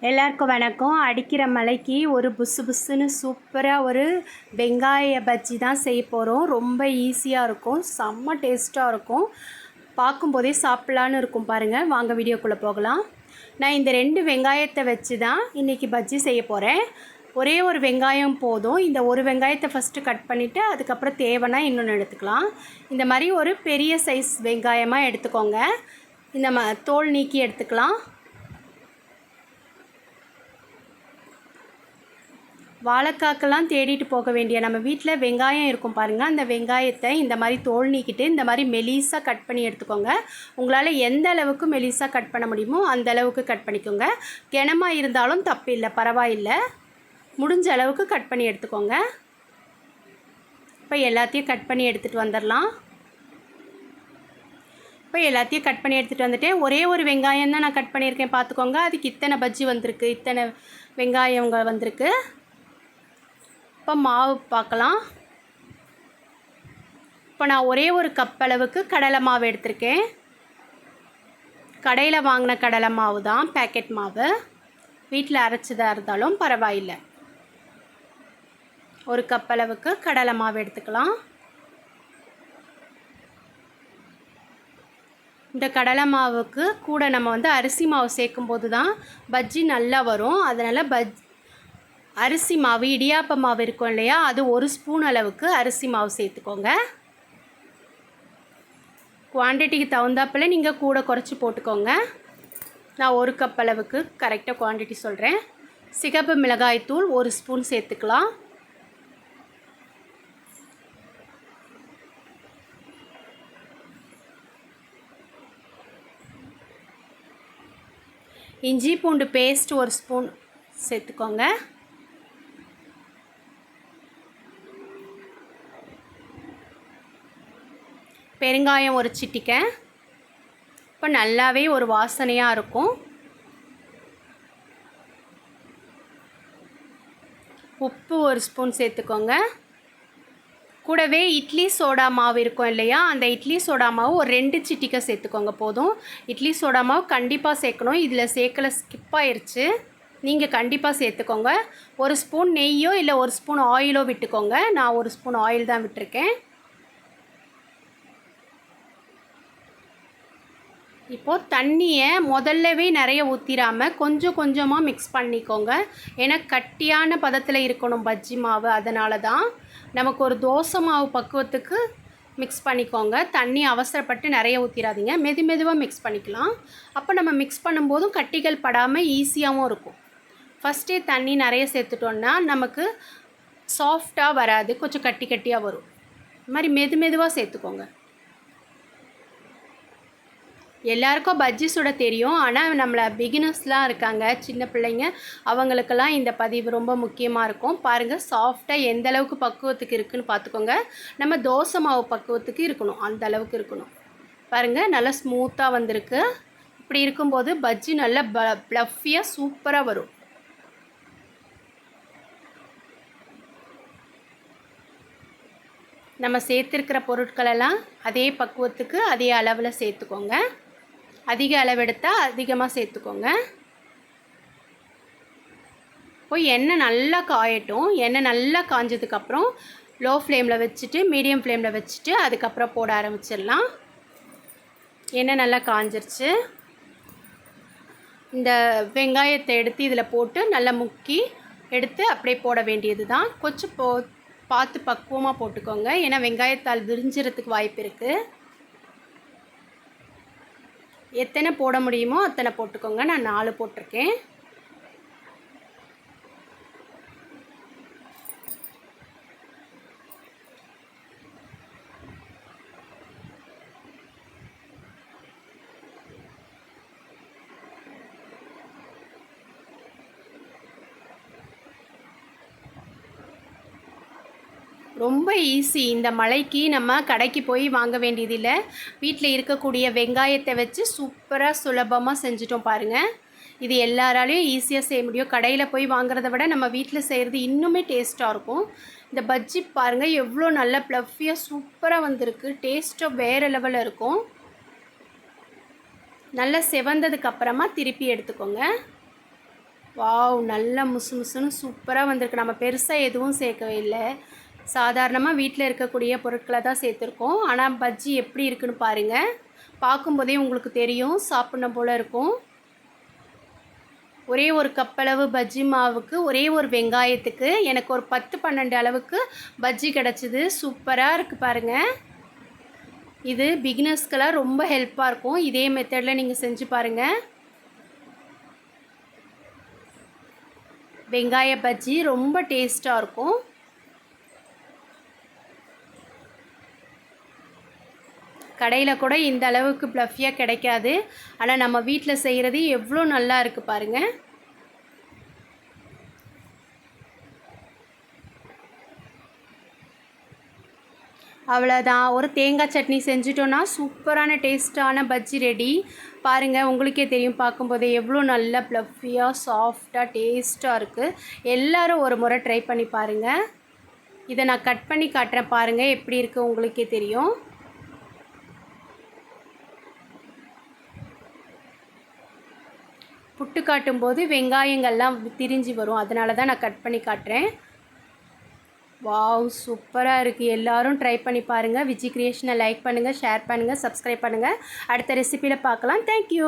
எல்லாருக்கும் வணக்கம். அடிக்கிற மழைக்கு ஒரு புசு புசுன்னு சூப்பராக ஒரு வெங்காய பஜ்ஜி தான் செய்ய போகிறோம். ரொம்ப ஈஸியாக இருக்கும், செம்ம டேஸ்ட்டாக இருக்கும். பார்க்கும்போதே சாப்பிட்லான்னு இருக்கும் பாருங்கள். வாங்க வீடியோக்குள்ளே போகலாம். நான் இந்த 2 வெங்காயத்தை வச்சு தான் இன்றைக்கி பஜ்ஜி செய்ய போகிறேன். ஒரே ஒரு வெங்காயம் போதும். இந்த ஒரு வெங்காயத்தை ஃபஸ்ட்டு கட் பண்ணிவிட்டு அதுக்கப்புறம் தேவைன்னா இன்னொன்று எடுத்துக்கலாம். இந்த மாதிரி ஒரு பெரிய சைஸ் வெங்காயமாக எடுத்துக்கோங்க. இந்த தோல் நீக்கி எடுத்துக்கலாம். வாழைக்காக்கெல்லாம் தேடிட்டு போக வேண்டிய நம்ம வீட்டில் வெங்காயம் இருக்கும் பாருங்கள். அந்த வெங்காயத்தை இந்த மாதிரி தோல் நீக்கிட்டு இந்த மாதிரி மெலிசாக கட் பண்ணி எடுத்துக்கோங்க. உங்களால் எந்த அளவுக்கு மெலிசாக கட் பண்ண முடியுமோ அந்த அளவுக்கு கட் பண்ணிக்கோங்க. கனமாக இருந்தாலும் தப்பு இல்லை, பரவாயில்லை. முடிஞ்ச அளவுக்கு கட் பண்ணி எடுத்துக்கோங்க. இப்போ எல்லாத்தையும் கட் பண்ணி எடுத்துகிட்டு வந்துடலாம். இப்போ எல்லாத்தையும் கட் பண்ணி எடுத்துகிட்டு வந்துட்டேன். ஒரே ஒரு வெங்காயம் தான் நான் கட் பண்ணியிருக்கேன், பார்த்துக்கோங்க. அதுக்கு இத்தனை பஜ்ஜி வந்திருக்கு, இத்தனை வெங்காயங்கள் வந்திருக்கு. இப்போ மாவு பார்க்கலாம். இப்போ நான் ஒரே ஒரு கப் அளவுக்கு கடலை மாவு எடுத்திருக்கேன். கடையில் வாங்கின கடலை மாவு தான், பேக்கெட் மாவு. வீட்டில் அரைச்சதாக இருந்தாலும் பரவாயில்லை. ஒரு கப் அளவுக்கு கடலை மாவு எடுத்துக்கலாம். இந்த கடலை மாவுக்கு கூட நம்ம அரிசி மாவு சேர்க்கும்போது தான் பஜ்ஜி நல்லா வரும். அதனால் அரிசி மாவு, இடியாப்ப மாவு இருக்கும் இல்லையா, அது 1 ஸ்பூன் அளவுக்கு அரிசி மாவு சேர்த்துக்கோங்க. குவான்டிட்டிக்கு தகுந்தாப்பில் நீங்கள் கூட குறைச்சி போட்டுக்கோங்க. நான் 1 கப் அளவுக்கு கரெக்டாக குவான்டிட்டி சொல்கிறேன். சிகப்பு மிளகாய் தூள் 1 ஸ்பூன் சேர்த்துக்கலாம். இஞ்சி பூண்டு பேஸ்ட் 1 ஸ்பூன் சேர்த்துக்கோங்க. பெருங்காயம் 1 சிட்டிகை. இப்போ நல்லாவே ஒரு வாசனையாக இருக்கும். உப்பு 1 ஸ்பூன் சேர்த்துக்கோங்க. கூடவே இட்லி சோடா மாவு இருக்கும் இல்லையா, அந்த இட்லி சோடா மாவு ஒரு 2 சிட்டிகை சேர்த்துக்கோங்க போதும். இட்லி சோடா மாவு கண்டிப்பாக சேர்க்கணும். இதில் சேர்க்கல, ஸ்கிப் ஆயிடுச்சு. நீங்கள் கண்டிப்பாக சேர்த்துக்கோங்க. 1 ஸ்பூன் நெய்யோ இல்லை 1 ஸ்பூன் ஆயிலோ விட்டுக்கோங்க. நான் 1 ஸ்பூன் ஆயில் தான் விட்டுருக்கேன். இப்போது தண்ணியை முதல்லவே நிறைய ஊற்றிடாமல் கொஞ்சம் கொஞ்சமாக மிக்ஸ் பண்ணிக்கோங்க. ஏன்னா கட்டியான பதத்தில் இருக்கணும் பஜ்ஜி மாவு. அதனால தான் நமக்கு ஒரு தோசை மாவு பக்குவத்துக்கு மிக்ஸ் பண்ணிக்கோங்க. தண்ணி அவசரப்பட்டு நிறைய ஊற்றிடாதீங்க, மெதுவாக மிக்ஸ் பண்ணிக்கலாம். அப்போ நம்ம மிக்ஸ் பண்ணும்போதும் கட்டிகள் படாமல் ஈஸியாகவும் இருக்கும். ஃபஸ்ட்டே தண்ணி நிறைய சேர்த்துட்டோன்னா நமக்கு சாஃப்டாக வராது, கொஞ்சம் கட்டியாக வரும். இது மாதிரி மெதுவாக சேர்த்துக்கோங்க. எல்லாருக்கும் பஜ்ஜி சுட தெரியும், ஆனால் நம்மளை பிகினர்ஸ்லாம் இருக்காங்க, சின்ன பிள்ளைங்க, அவங்களுக்கெல்லாம் இந்த பதிவு ரொம்ப முக்கியமாக இருக்கும். பாருங்கள், சாஃப்டாக எந்த அளவுக்கு பக்குவத்துக்கு இருக்குதுன்னு பார்த்துக்கோங்க. நம்ம தோசை மாவு பக்குவத்துக்கு இருக்கணும், அந்த அளவுக்கு இருக்கணும். பாருங்கள், நல்லா ஸ்மூத்தாக வந்திருக்கு. இப்படி இருக்கும்போது பஜ்ஜி நல்லா ப்ளஃபியாக சூப்பராக வரும். நம்ம சேர்த்துருக்கிற பொருட்களெல்லாம் அதே பக்குவத்துக்கு அதே அளவில் சேர்த்துக்கோங்க. அதிக அளவெடுத்தால் அதிகமாக சேர்த்துக்கோங்க. இப்போ எண்ணெய் நல்லா காயட்டும். எண்ணெய் நல்லா காஞ்சதுக்கப்புறம் லோ ஃப்ளேமில் வச்சுட்டு மீடியம் ஃப்ளேமில் வச்சுட்டு அதுக்கப்புறம் போட ஆரம்பிச்சிடலாம். எண்ணெய் நல்லா காஞ்சிருச்சு. இந்த வெங்காயத்தை எடுத்து இதில் போட்டு நல்லா முக்கி எடுத்து அப்படியே போட வேண்டியது தான். கொஞ்சம் பார்த்து பக்குவமாக போட்டுக்கோங்க, ஏன்னா வெங்காயத்தால் விரிஞ்சிறதுக்கு வாய்ப்பு இருக்குது. எத்தனை போட முடியுமோ அத்தனை போட்டுக்கோங்க. நான் 4 போட்டிருக்கேன். ரொம்ப ஈஸி. இந்த மழைக்கு நம்ம கடைக்கு போய் வாங்க வேண்டியதில்லை. வீட்டில் இருக்கக்கூடிய வெங்காயத்தை வச்சு சூப்பராக சுலபமாக செஞ்சுட்டோம் பாருங்கள். இது எல்லாராலையும் ஈஸியாக செய்ய முடியும். கடையில் போய் வாங்குறத விட நம்ம வீட்டில் செய்கிறது இன்னுமே டேஸ்ட்டாக இருக்கும். இந்த பஜ்ஜி பாருங்கள், எவ்வளோ நல்ல ப்ளஃபியாக சூப்பராக வந்திருக்கு. டேஸ்ட்டும் வேறு லெவலில் இருக்கும். நல்லா செவந்ததுக்கு அப்புறமா திருப்பி எடுத்துக்கோங்க. வாவ்! நல்லா முசு முசுன்னு சூப்பராக வந்திருக்கு. நம்ம பெருசாக எதுவும் சேர்க்கவே இல்லை. சாதாரணமாக வீட்டில் இருக்கக்கூடிய பொருட்களை தான் சேர்த்துருக்கோம். ஆனால் பஜ்ஜி எப்படி இருக்குன்னு பாருங்கள். பார்க்கும்போதே உங்களுக்கு தெரியும், சாப்பிடணும் போல் இருக்கும். ஒரே ஒரு கப்பளவு பஜ்ஜி மாவுக்கு ஒரே ஒரு வெங்காயத்துக்கு எனக்கு ஒரு 10-12 அளவுக்கு பஜ்ஜி கிடச்சிது. சூப்பராக இருக்குது பாருங்கள். இது பிகினர்ஸ்க்கெல்லாம் ரொம்ப ஹெல்ப்பாக இருக்கும். இதே மெத்தடில் நீங்கள் செஞ்சு பாருங்கள். வெங்காய பஜ்ஜி ரொம்ப டேஸ்ட்டாக இருக்கும். கடையில் கூட இந்த அளவுக்கு ப்ளஃபியாக கிடைக்காது. ஆனால் நம்ம வீட்டில் செய்கிறது எவ்வளோ நல்லா இருக்குது பாருங்கள். அவ்வளோதான். ஒரு தேங்காய் சட்னி செஞ்சுட்டோன்னா சூப்பரான டேஸ்ட்டான பஜ்ஜி ரெடி. பாருங்கள், உங்களுக்கே தெரியும் பார்க்கும்போதே எவ்வளோ நல்லா ப்ளஃபியாக சாஃப்டாக டேஸ்ட்டாக இருக்குது. எல்லோரும் ஒரு முறை ட்ரை பண்ணி பாருங்கள். இதை நான் கட் பண்ணி காட்டுறேன் பாருங்கள், எப்படி இருக்குது உங்களுக்கே தெரியும். புட்டு காட்டும்போது வெங்காயங்கள்லாம் திரிஞ்சு வரும், அதனால தான் நான் கட் பண்ணி காட்டுறேன். வாவ்! சூப்பராக இருக்குது. எல்லோரும் ட்ரை பண்ணி பாருங்கள். விஜி கிரியேஷனை லைக் பண்ணுங்கள், ஷேர் பண்ணுங்கள், சப்ஸ்கிரைப் பண்ணுங்கள். அடுத்த ரெசிபியில் பார்க்கலாம். தேங்க்யூ.